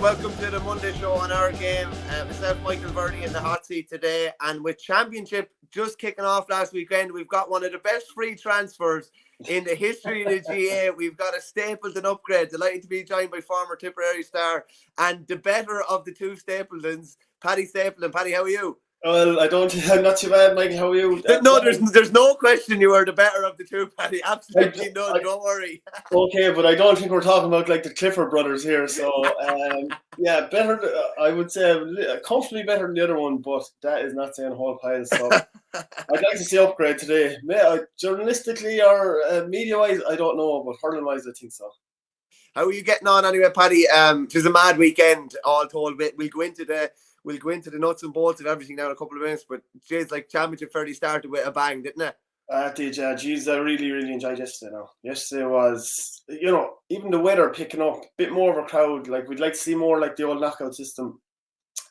welcome to the Monday show on Our Game. Myself, Michael Verney, in the hot seat today. And with Championship just kicking off last weekend, we've got one of the best free transfers in the history of the GA. We've got a Stapleton upgrade. Delighted to be joined by former Tipperary star and the better of the two Stapletons, Paddy Stapleton. Paddy, how are you? Well, I'm not too bad, Mike. How are you? No, there's no question you are the better of the two, Paddy. Absolutely none. Don't worry. Okay, but I don't think we're talking about like the Clifford brothers here. So, yeah, better. I would say comfortably better than the other one, but that is not saying a whole pile. So, I'd like to see upgrade today. Journalistically or media-wise, I don't know, but hurling-wise, I think so. How are you getting on anyway, Paddy? It was a mad weekend, all told. We'll go into the nuts and bolts of everything now in a couple of minutes, but geez, like Championship fairly started with a bang, didn't it? It did, yeah. Geez, I really, really enjoyed yesterday now. Yesterday was, even the weather picking up, a bit more of a crowd. Like, we'd like to see more like the old knockout system.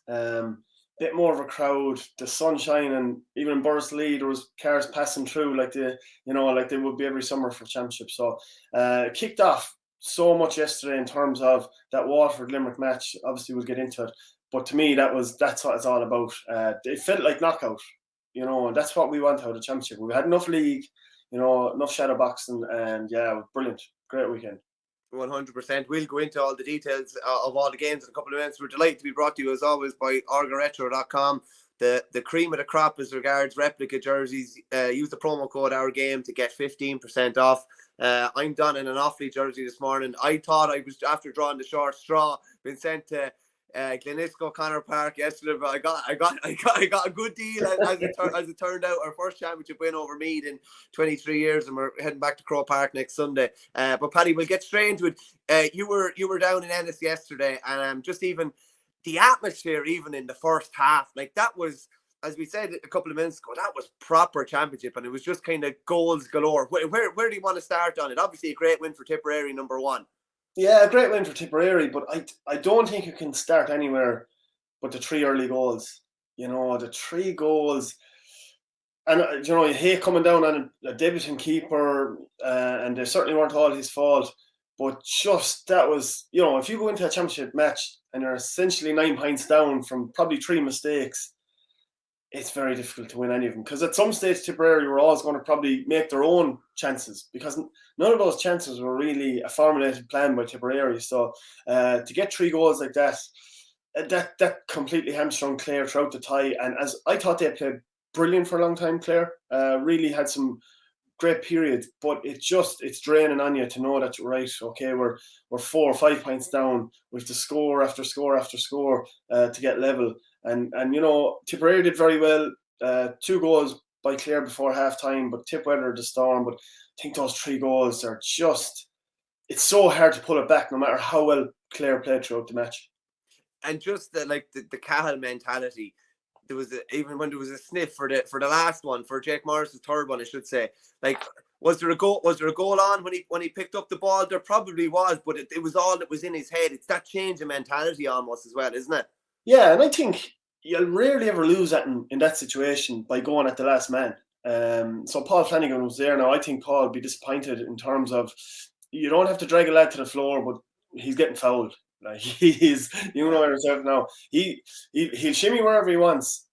Bit more of a crowd, the sunshine, and even in Borrisley there was cars passing through like they would be every summer for Championship. So it kicked off so much yesterday in terms of that Waterford-Limerick match. Obviously we'll get into it. But to me, that's what it's all about. It felt like knockout, and that's what we want out of the Championship. We had enough league, enough shadow boxing, and yeah, brilliant, great weekend. 100%. We'll go into all the details of all the games in a couple of minutes. We're delighted to be brought to you as always by orgaretro.com. The cream of the crop as regards replica jerseys. Use the promo code OurGame to get 15% off. I'm done in an Offaly jersey this morning. I thought I was, after drawing the short straw, been sent to Glenisco Connor Park yesterday, but I got a good deal as it turned out. Our first Championship win over Meath in 23 years, and we're heading back to Crow Park next Sunday. But Paddy, we'll get straight into it. You were down in Ennis yesterday, and just even the atmosphere, even in the first half, like that was, as we said a couple of minutes ago, that was proper Championship, and it was just kind of goals galore. Where do you want to start on it? Obviously, a great win for Tipperary, number one. Yeah, a great win for Tipperary, but I don't think you can start anywhere but the three early goals. The three goals. And, you hate coming down on a debutant keeper, and they certainly weren't all his fault. But just that was, if you go into a Championship match and you're essentially 9 points down from probably 3 mistakes, it's very difficult to win any of them. Because at some stage, Tipperary were always going to probably make their own chances, because none of those chances were really a formulated plan by Tipperary. So to get 3 goals like that completely hamstrung Clare throughout the tie. And as I thought they played brilliant for a long time, Clare really had some great periods, but it's draining on you to know that, right, okay, we're 4 or 5 points down with the score after score after score to get level. And Tipperary did very well. 2 goals by Clare before half time, but Tip weathered the storm. But I think those 3 goals are it's so hard to pull it back no matter how well Clare played throughout the match. And just the Cahill mentality. There was even when there was a sniff for the last one, for Jake Morris's third one, I should say. Like, was there a goal on when he picked up the ball? There probably was, but it was all that was in his head. It's that change of mentality almost as well, isn't it? Yeah, and I think you'll rarely ever lose that in that situation by going at the last man. So Paul Flanagan was there now. I think Paul would be disappointed in terms of, you don't have to drag a lad to the floor, but he's getting fouled. Like, he's, yourself now. He'll shimmy wherever he wants,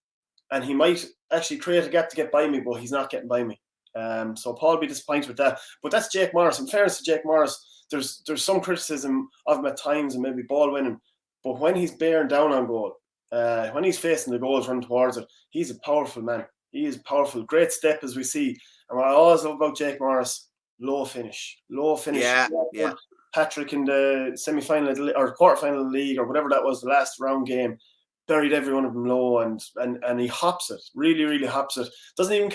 and he might actually create a gap to get by me, but he's not getting by me. So Paul will be disappointed with that. But that's Jake Morris. In fairness to Jake Morris, there's some criticism of him at times and maybe ball winning, but when he's bearing down on goal, when he's facing the goals running towards it, he's a powerful man. He is powerful. Great step, as we see. And what I always love about Jake Morris, low finish. Yeah. Patrick in the semi-final or quarter-final of the league, or whatever that was, the last round game, buried every one of them low, and he hops it, really, really hops it. Doesn't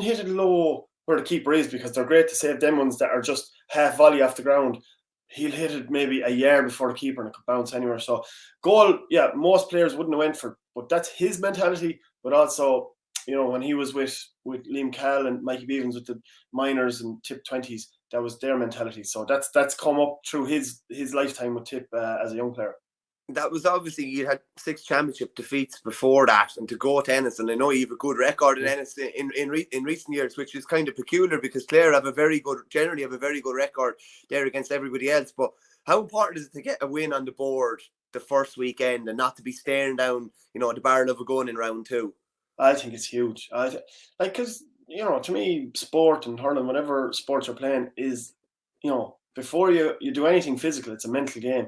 hit it low where the keeper is, because they're great to save them ones that are just half volley off the ground. He'll hit it maybe a yard before the keeper and it could bounce anywhere. So goal, yeah, most players wouldn't have went for it, but that's his mentality. But also, when he was with Liam Cahill and Mikey Beavens with the minors and Tip 20s, that was their mentality. So that's come up through his lifetime with Tip as a young player. That was obviously, you had 6 Championship defeats before that, and to go to Ennis, and I know you have a good record in Ennis in recent years, which is kind of peculiar because Clare generally have a very good record there against everybody else. But How important is it to get a win on the board the first weekend and not to be staring down, the barrel of a gun in round 2? I think it's huge. Because to me, sport and hurling, whatever sports you're playing, is before you do anything physical, it's a mental game,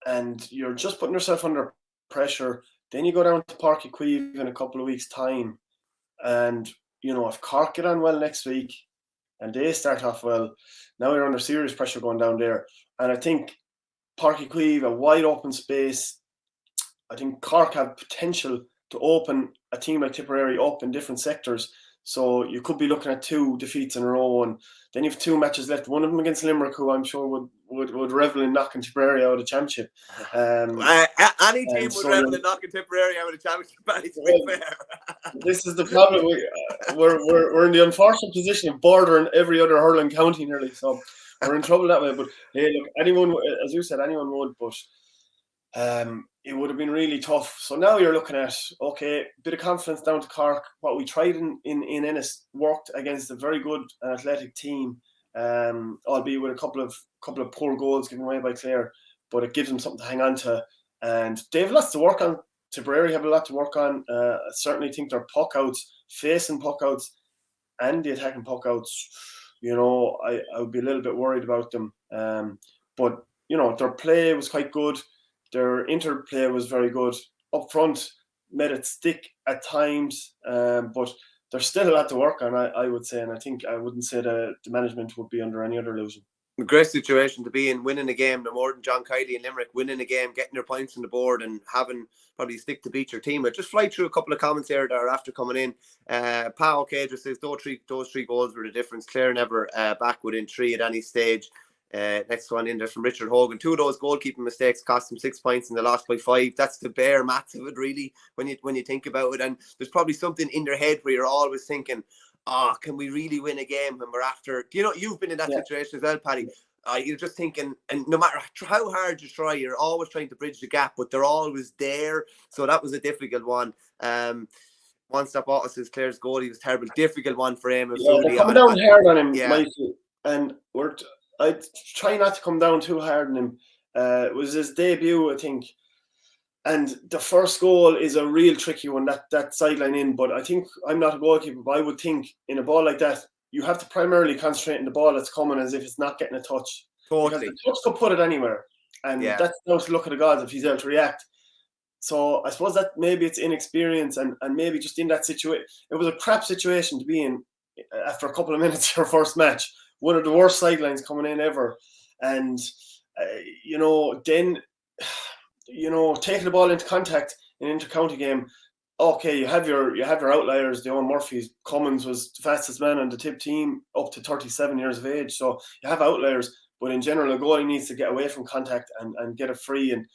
and you're just putting yourself under pressure. Then you go down to Páirc Uí Chaoimh in a couple of weeks' time, and if Cork get on well next week, and they start off well, now you're under serious pressure going down there. And I think Páirc Uí Chaoimh, a wide open space. I think Cork have potential to open a team like Tipperary up in different sectors. So you could be looking at 2 defeats in a row, and then you have 2 matches left. One of them against Limerick, who I'm sure would revel in knocking Tipperary out of the championship. Any team would revel in knocking Tipperary out of the championship. To be fair, this is the problem. We're in the unfortunate position of bordering every other hurling county nearly. So we're in trouble that way. But hey, look, anyone, as you said, anyone would, but. It would have been really tough. So now you're looking at, okay, bit of confidence down to Cork. What we tried in Ennis worked against a very good and athletic team, albeit with a couple of poor goals given away by Clare, but it gives them something to hang on to. And they have lots to work on. Tipperary have a lot to work on. I certainly think their puck outs, facing puck outs and the attacking puck outs, I would be a little bit worried about them. But, their play was quite good. Their interplay was very good. Up front, made it stick at times, but there's still a lot to work on, I would say. And I wouldn't say the management would be under any other illusion. A great situation to be in, winning a game, no more than John Kiley and Limerick, winning a game, getting their points on the board and having probably stick to beat your team. But just fly through a couple of comments here that are after coming in. Pa OK just says, those three goals were the difference. Clare never back within 3 at any stage. Next one in there from Richard Hogan. 2 of those goalkeeping mistakes cost them 6 points and they lost by 5. That's the bare maths of it, really, when you think about it. And there's probably something in their head where you're always thinking, can we really win a game when we're after? You've been in that situation as well, Paddy. You're just thinking, and no matter how hard you try, you're always trying to bridge the gap, but they're always there. So that was a difficult one. One Stop Auto says Clare's goalie was terrible. Difficult one for him. They're coming down hard on him, Mikey. And I try not to come down too hard on him. It was his debut, I think. And the first goal is a real tricky one, that sideline in. But I think, I'm not a goalkeeper, but I would think in a ball like that, you have to primarily concentrate on the ball that's coming as if it's not getting a touch. Totally. Because the touch could put it anywhere. And that's now to look at the gods if he's able to react. So I suppose that maybe it's inexperience and maybe just in that situation. It was a crap situation to be in after a couple of minutes your first match. One of the worst sidelines coming in ever. And, then, taking the ball into contact in an inter-county game, okay, you have your outliers. The Owen Murphy's Cummins was the fastest man on the Tip team up to 37 years of age. So you have outliers. But in general, a goalie needs to get away from contact and get it free. And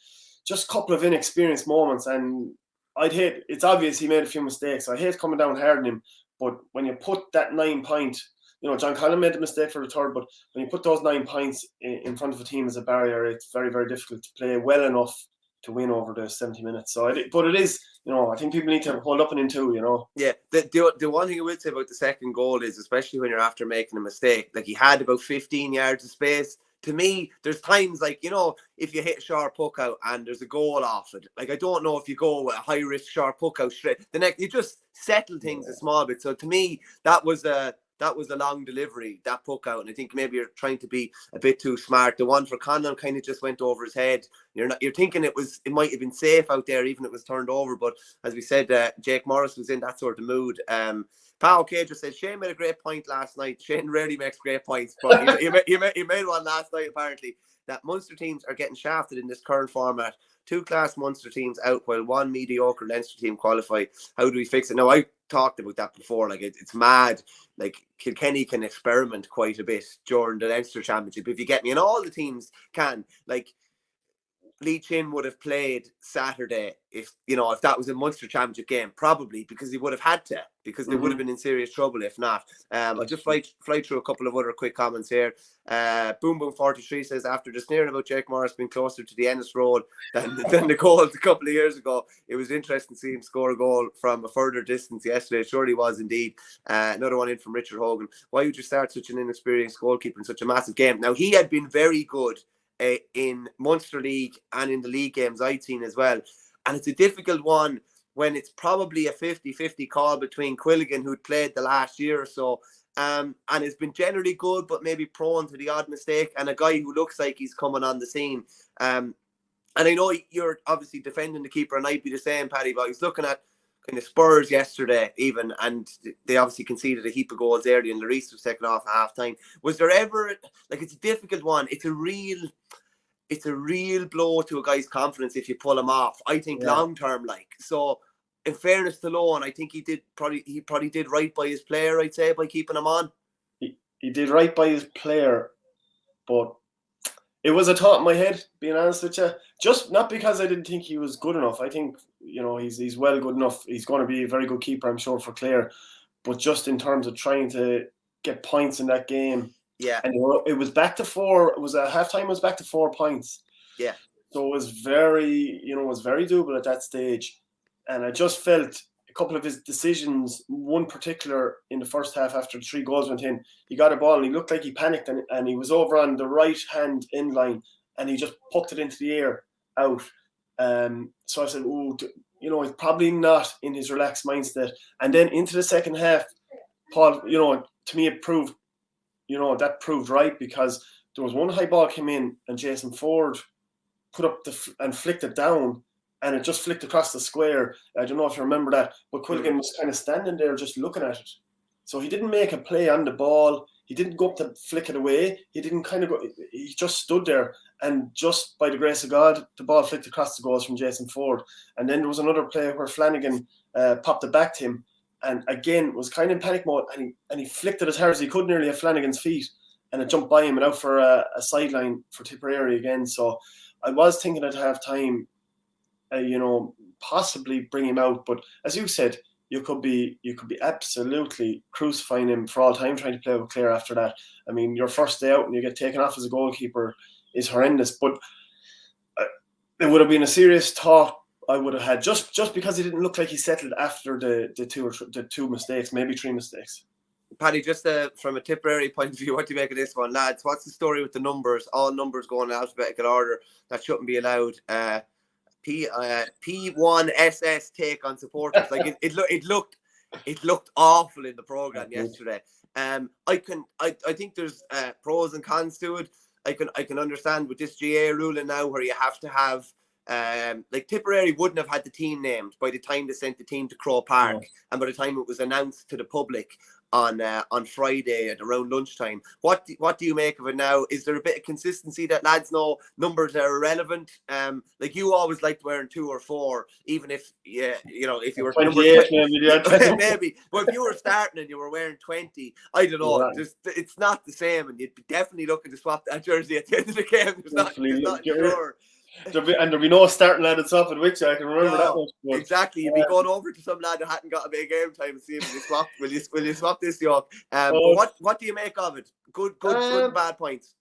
just a couple of inexperienced moments. And it's obvious he made a few mistakes. I hate coming down hard on him. But when you put that 9 point, John Collin made the mistake for the third, but when you put those 9 points in front of a team as a barrier, it's very, very difficult to play well enough to win over the 70 minutes. But it is, I think people need to hold up and in two, Yeah, the one thing I would say about the second goal is, especially when you're after making a mistake, like he had about 15 yards of space. To me, there's times like, if you hit a sharp puck out and there's a goal off it, like I don't know if you go with a high risk sharp puck out straight. The next, you just settle things a small bit. So to me, that was a long delivery, that puck out, and I think maybe you're trying to be a bit too smart. The one for Conlon kind of just went over his head. You're thinking it might have been safe out there, even if it was turned over. But as we said, Jake Morris was in that sort of mood. Pa OK just said Shane made a great point last night. Shane rarely makes great points, but he made one last night apparently. That Munster teams are getting shafted in this current format. 2 class Munster teams out while 1 mediocre Leinster team qualify. How do we fix it? Now, I talked about that before. Like it's mad. Like Kilkenny can experiment quite a bit during the Leinster Championship, if you get me, and all the teams can. Like, Lee Chin would have played Saturday if that was a Munster Championship game, probably, because he would have had to, because they would have been in serious trouble if not. I'll just fly through a couple of other quick comments here. Boom Boom 43 says, after just sneering about Jake Morris being closer to the Ennis Road than the goals a couple of years ago, it was interesting to see him score a goal from a further distance yesterday. It surely was indeed. Another one in from Richard Hogan. Why would you start such an inexperienced goalkeeper in such a massive game? Now, he had been very good in Munster League and in the league games I'd seen as well. And it's a difficult one when it's probably a 50-50 call between Quilligan, who'd played the last year or so, and has been generally good, but maybe prone to the odd mistake, and a guy who looks like he's coming on the scene. And I know you're obviously defending the keeper, and I'd be the same, Paddy, but I was looking at kind of Spurs yesterday even, and they obviously conceded a heap of goals early, and Lloris was taken off at half time. Was there ever, like, it's a difficult one, it's a real blow to a guy's confidence if you pull him off, I think, long term, like. So in fairness to Lohan, I think he probably did right by his player, I'd say, by keeping him on. He did right by his player, but it was a thought in my head, being honest with you. Just not because I didn't think he was good enough. I think, he's well good enough. He's going to be a very good keeper, I'm sure, for Clare. But just in terms of trying to get points in that game, and it was back to 4. It was at halftime. It was back to 4 points. Yeah. So it was very, doable at that stage. And I just felt a couple of his decisions, one particular in the first half after the 3 goals went in, he got a ball and he looked like he panicked, and he was over on the right hand end line and he just poked it into the air out. So I said, he's probably not in his relaxed mindset. And then into the second half, Paul, to me it proved, that proved right, because there was one high ball came in and Jason Ford put up and flicked it down, and it just flicked across the square. I don't know if you remember that, but Quilligan was kind of standing there just looking at it. So he didn't make a play on the ball. He didn't go up to flick it away. He didn't kind of go. He just stood there, and just by the grace of God, the ball flicked across the goals from Jason Ford. And then there was another play where Flanagan popped it back to him, and again was kind of in panic mode, and he flicked it as hard as he could, nearly at Flanagan's feet, and it jumped by him and out for a sideline for Tipperary again. So I was thinking at half time, possibly bring him out, but as you said, you could be absolutely crucifying him for all time trying to play with Clare after that. I mean, your first day out and you get taken off as a goalkeeper is horrendous. But it would have been a serious thought I would have had, just because he didn't look like he settled after the 2 mistakes, maybe 3 mistakes. Paddy, just from a Tipperary point of view, what do you make of this one, lads? What's the story with the numbers? All numbers going in alphabetical order. That shouldn't be allowed. P1SS take on supporters. Like it looked awful in the program yesterday. I think there's pros and cons to it. I can understand with this GA ruling now, where you have to have like Tipperary wouldn't have had the team named by the time they sent the team to Croke Park, and by the time it was announced to the public on Friday at around lunchtime. What do you make of it now? Is there a bit of consistency that lads know numbers are irrelevant? Like you always liked wearing 2 or 4, even if if you were 28, maybe. But if you were starting and you were wearing 20, I don't know. Right. It's not the same, and you'd be definitely looking to swap that jersey at the end of the game. There's not sure. There'll be no starting lad at top at which I can remember that much. But, exactly, you'd be going over to some lad who hadn't got a big game time and see if you swap. Will you swap this York? But what do you make of it? Good and bad points.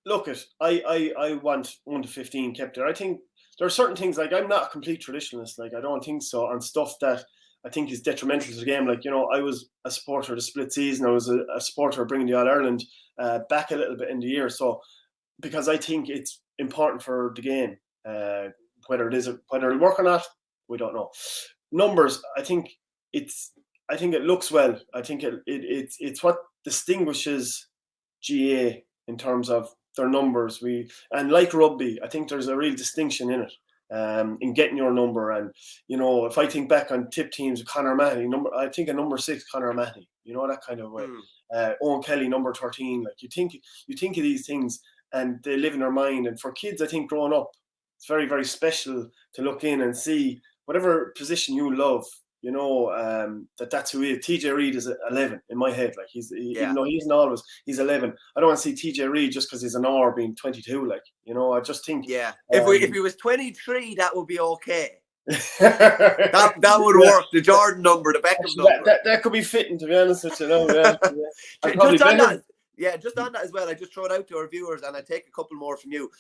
Look, I want 1 to 15 kept there. I think there are certain things, like I'm not a complete traditionalist. Like I don't think so on stuff that I think is detrimental to the game. Like I was a supporter of the split season. I was a supporter of bringing the All Ireland back a little bit in the year. So because I think it's important for the game, whether it'll work or not, we don't know. Numbers, I think it looks well. I think it's what distinguishes GA in terms of their numbers. And like rugby, I think there's a real distinction in it, in getting your number. And if I think back on tip teams, Conor Mahoney, I think a number 6, Conor Mahoney, that kind of way. Owen Kelly, number 13. Like you think of these things, and they live in their mind. And for kids, I think growing up, it's very, very special to look in and see whatever position you love, that's who he is. TJ Reid is 11 in my head. Like even though he's 11. I don't want to see TJ Reid just because he's an hour being 22. Like, I just think. Yeah. If he was 23, that would be okay. that would work. The Jordan number, the Beckham number. That could be fitting, to be honest with you. Just on that as well, I just throw it out to our viewers, and I take a couple more from you.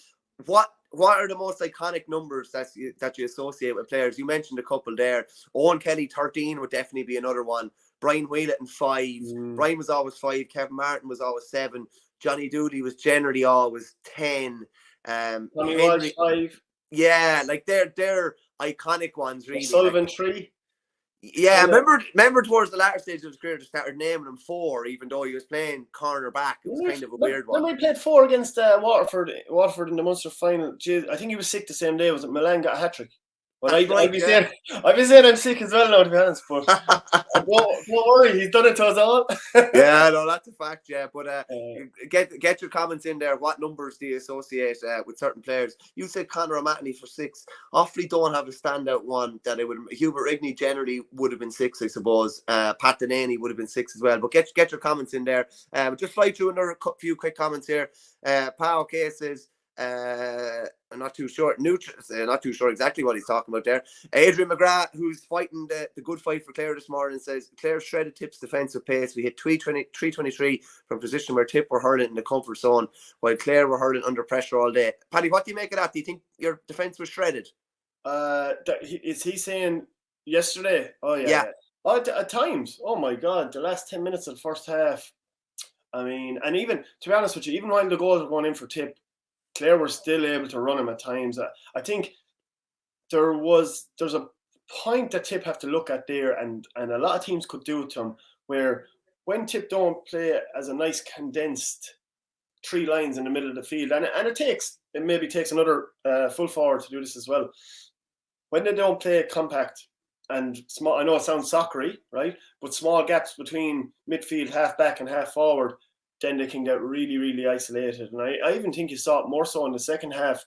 What are the most iconic numbers that you associate with players? You mentioned a couple there. Owen Kelly 13 would definitely be another one. Brian Whelan 5. Brian was always 5. Kevin Martin was always 7. Johnny Dooley was generally always 10. Tommy Walsh 5. Yeah, like they're iconic ones, really. Sullivan 3. Yeah, remember towards the latter stage of his career, they started naming him 4, even though he was playing corner back. It was kind of a weird one. When we played 4 against Waterford in the Munster final, I think he was sick the same day. Was it Milan got a hat-trick? Well, I'd be saying I'm sick as well now, to be honest. But don't worry, he's done it to us all. Yeah, no, that's a fact. Yeah, but get your comments in there. What numbers do you associate with certain players? You said Conor O'Mahony for 6. Offaly don't have a standout one that it would. Hubert Rigney generally would have been 6, I suppose. Pat Delaney would have been 6 as well. But get your comments in there. Just fly through another few quick comments here. Pao K says. I'm not too sure. Not too sure exactly what he's talking about there. Adrian McGrath, who's fighting the good fight for Clare this morning, says Clare shredded Tip's defensive pace. We hit 323 from position where Tip were hurling in the comfort zone, while Clare were hurling under pressure all day. Paddy, what do you make of that? Do you think your defence was shredded? Is he saying yesterday? Oh yeah. Oh, at times. Oh my God, the last 10 minutes of the first half. I mean, and even to be honest with you, even while the goals were going in for Tip, Clare were still able to run him at times. I think there's a point that Tip have to look at there, and a lot of teams could do it to him, where when Tip don't play as a nice condensed 3 lines in the middle of the field, and it maybe takes another full forward to do this as well. When they don't play compact and small, I know it sounds soccery, right? But small gaps between midfield, half back and half forward, then they can get really, really isolated. And I even think you saw it more so in the second half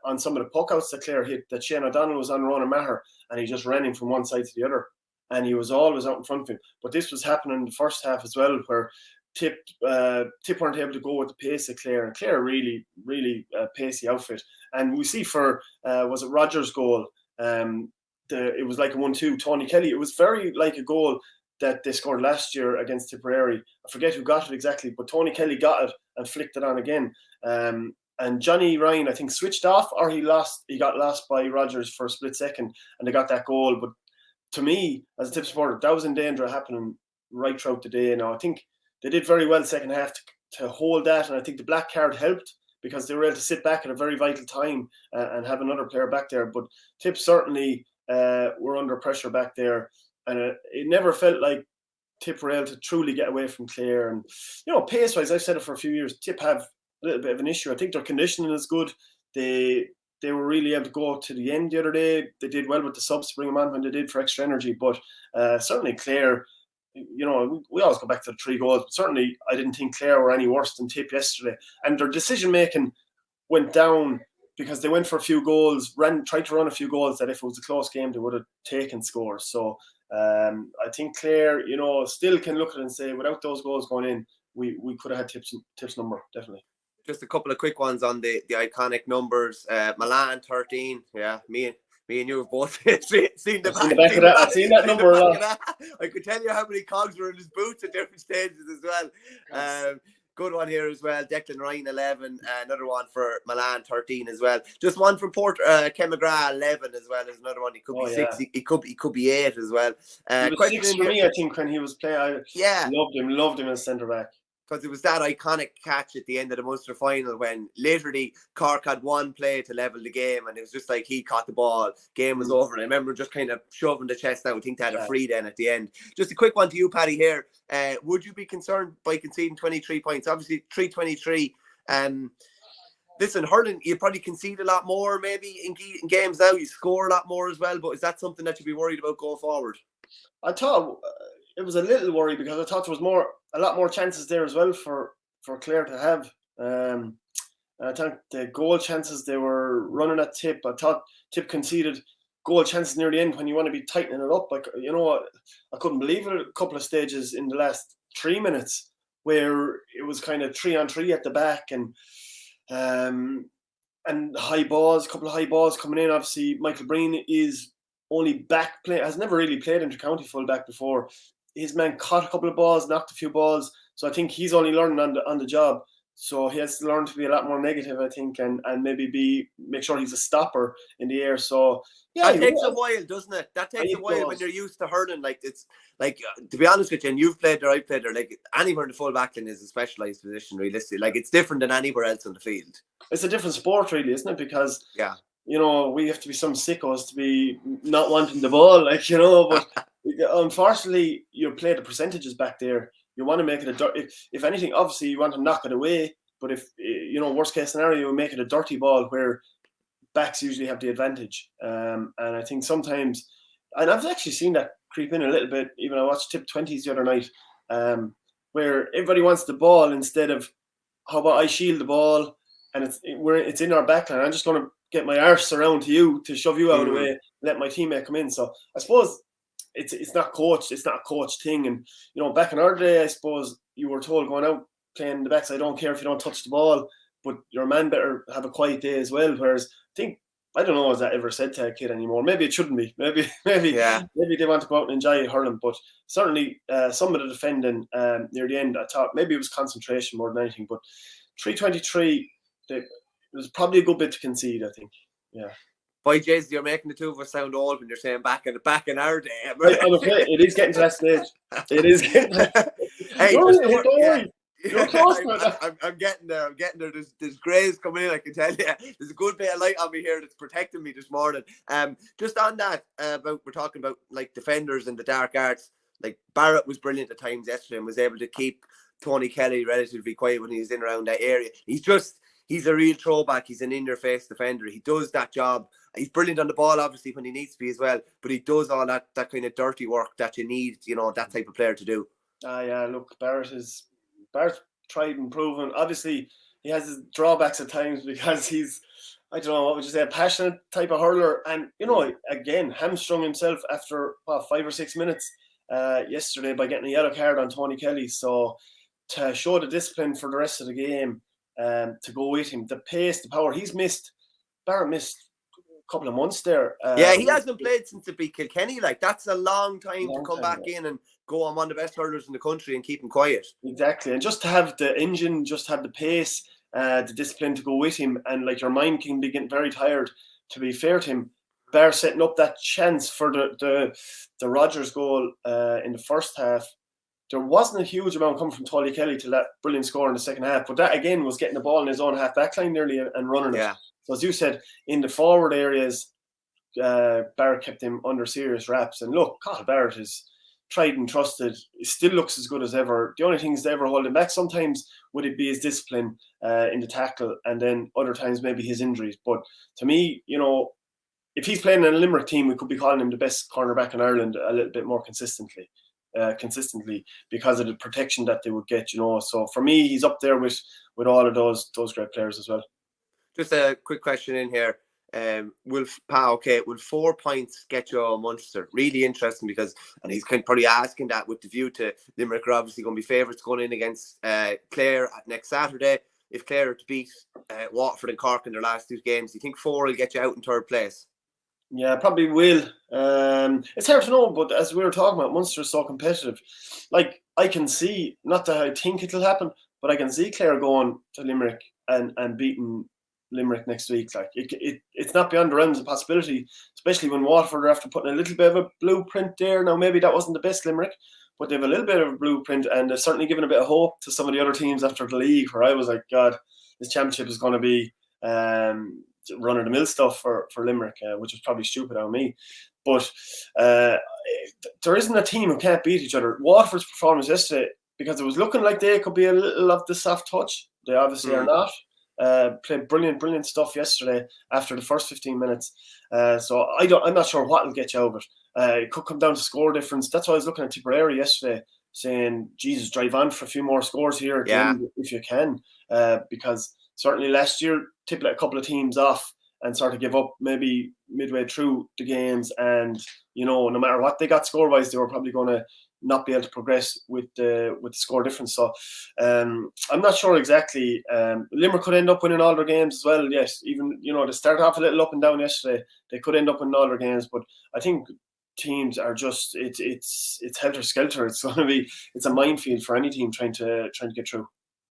on some of the puckouts that Clare hit, that Shane O'Donnell was on Ronan Maher and he just ran him from one side to the other. And he was always out in front of him. But this was happening in the first half as well, where Tip weren't able to go with the pace of Clare. And Clare really, really pacey outfit. And we see for, was it Rogers' goal? It was like a 1-2, Tony Kelly. It was very like a goal that they scored last year against Tipperary. I forget who got it exactly, but Tony Kelly got it and flicked it on again. And Johnny Ryan, I think, switched off, or he got lost by Rogers for a split second, and they got that goal. But to me, as a Tip supporter, that was in danger of happening right throughout the day. Now, I think they did very well second half to hold that, and I think the black card helped because they were able to sit back at a very vital time and have another player back there. But Tip certainly were under pressure back there. And it never felt like Tip were able to truly get away from Clare. And, pace-wise, I've said it for a few years, Tip have a little bit of an issue. I think their conditioning is good. They were really able to go to the end the other day. They did well with the subs to bring them on when they did for extra energy. But certainly Clare, we always go back to the 3 goals. But certainly I didn't think Clare were any worse than Tip yesterday. And their decision-making went down because they went for a few goals, tried to run a few goals that if it was a close game, they would have taken scores. So I think Clare, still can look at it and say, without those goals going in, we could have had Tip's number, definitely. Just a couple of quick ones on the iconic numbers. Milan 13. Yeah, me and you have both seen the back of that. I've seen that number a lot. I could tell you how many cogs were in his boots at different stages as well. Good one here as well. Declan Ryan 11. Another one for Milan 13 as well. Just one from Ken McGrath 11 as well. There's another one. He could be 6. He could be 8 as well. He was 6 for me, I think, when he was playing. Loved him as centre back. Because it was that iconic catch at the end of the Munster final when literally Cork had one play to level the game, and it was just like he caught the ball, game was over. And I remember just kind of shoving the chest out. I think they had a free then at the end. Just a quick one to you, Paddy, here. Would you be concerned by conceding 23 points? Obviously, 323. Listen, hurling, you probably concede a lot more maybe in games now. You score a lot more as well. But is that something that you'd be worried about going forward? I thought it was a little worry because I thought there was a lot more chances there as well for Clare to have. I think the goal chances they were running at Tip. I thought Tip conceded goal chances near the end when you want to be tightening it up. Like, you know, I couldn't believe it a couple of stages in the last 3 minutes where it was kind of 3-on-3 at the back, and high balls, a couple of high balls coming in. Obviously, Michael Breen is only back play, has never really played inter-county full-back before. His man caught a couple of balls, knocked a few balls, so I think he's only learning on the job. So he has to learn to be a lot more negative, I think, and maybe make sure he's a stopper in the air. So yeah, that takes a while, doesn't it? That takes a while when you're used to hurling. Like, it's like, to be honest with you, and you've played there, I've played there. Like, anywhere in the full back line is a specialised position, realistically. Like, it's different than anywhere else on the field. It's a different sport, really, isn't it? Because yeah, you know, we have to be some sickos to be not wanting the ball, like, you know. But unfortunately, you play the percentages back there. You want to make it if anything, obviously you want to knock it away. But if, you know, worst case scenario, you make it a dirty ball where backs usually have the advantage. And I think sometimes, and I've actually seen that creep in a little bit. Even I watched Tip 20s the other night, where everybody wants the ball instead of, how about I shield the ball and it's in our back line. I'm just going to get my arse around to you to shove you out of the way, let my teammate come in. So I suppose it's not coached. It's not a coach thing. And, you know, back in our day, I suppose you were told going out playing the backs, I don't care if you don't touch the ball, but your man better have a quiet day as well. Whereas I don't know, is that ever said to a kid anymore? Maybe it shouldn't be. Maybe they want to go out and enjoy hurling. But certainly some of the defending near the end, I thought maybe it was concentration more than anything. But 3:23, it was probably a good bit to concede, I think. Yeah. Boy, Jays, you're making the two of us sound old when you're saying back in our day. I'm afraid it is getting to that stage. It is getting to that stage. Hey, don't worry. You're close, I'm getting there. There's greys coming in, I can tell you. There's a good bit of light on me here that's protecting me this morning. Just on that, we're talking about like defenders and the dark arts. Like, Barrett was brilliant at times yesterday and was able to keep Tony Kelly relatively quiet when he was in around that area. He's a real throwback. He's an in-your-face defender. He does that job. He's brilliant on the ball, obviously, when he needs to be as well. But he does all that kind of dirty work that you need, you know, that type of player to do. Yeah, look, Barrett tried and proven. Obviously, he has his drawbacks at times because he's, I don't know, what would you say, a passionate type of hurler. And, you know, again, hamstrung himself after 5 or 6 minutes yesterday by getting a yellow card on Tony Kelly. So to show the discipline for the rest of the game, to go with him, the pace, the power, Barrett missed a couple of months there. He hasn't played since it beat Kilkenny. Like, that's a long time to come back in and go on one of the best hurlers in the country and keep him quiet. Exactly. And just to have the engine, just have the pace, the discipline to go with him, and like your mind can be getting very tired. To be fair to him, Barr setting up that chance for the Rodgers goal in the first half. There wasn't a huge amount coming from Tolly Kelly to that brilliant score in the second half, but that again was getting the ball in his own half back line nearly and running it. So as you said, in the forward areas, Barrett kept him under serious wraps. And look, Cathal Barrett is tried and trusted. He still looks as good as ever. The only things that ever hold him back sometimes would it be his discipline in the tackle, and then other times maybe his injuries. But to me, you know, if he's playing in a Limerick team, we could be calling him the best cornerback in Ireland a little bit more consistently because of the protection that they would get, you know. So for me, he's up there with all of those great players as well. Just a quick question in here. Will 4 points get you a Munster? Really interesting because, and he's kind of probably asking that with the view to Limerick are obviously going to be favourites going in against Clare next Saturday. If Clare are to beat Waterford and Cork in their last 2 games, do you think 4 will get you out in 3rd place? Yeah, probably will. It's hard to know, but as we were talking about, Munster is so competitive. Like, I can see, not that I think it'll happen, but I can see Clare going to Limerick and beating Limerick next week. Like, it's not beyond the realms of possibility, especially when Waterford are after putting a little bit of a blueprint there. Now, maybe that wasn't the best Limerick, but they have a little bit of a blueprint, and they're certainly giving a bit of hope to some of the other teams after the league, where I was like, God, this championship is going to be run-of-the-mill stuff for Limerick, which is probably stupid on me. But there isn't a team who can't beat each other. Waterford's performance yesterday, because it was looking like they could be a little of the soft touch, they obviously are not. Played brilliant stuff yesterday after the first 15 minutes. So I'm not sure what will get you over it. It could come down to score difference. That's why I was looking at Tipperary yesterday, saying, Jesus, drive on for a few more scores here if you can. Because certainly last year, Tip let a couple of teams off and sort of give up maybe midway through the games, and no matter what they got score-wise, they were probably going to not be able to progress with the score difference. So I'm not sure exactly. Limerick could end up winning all their games as well. Yes, even they started off a little up and down yesterday. They could end up winning all their games, but I think teams are just it's helter skelter. It's a minefield for any team trying to get through.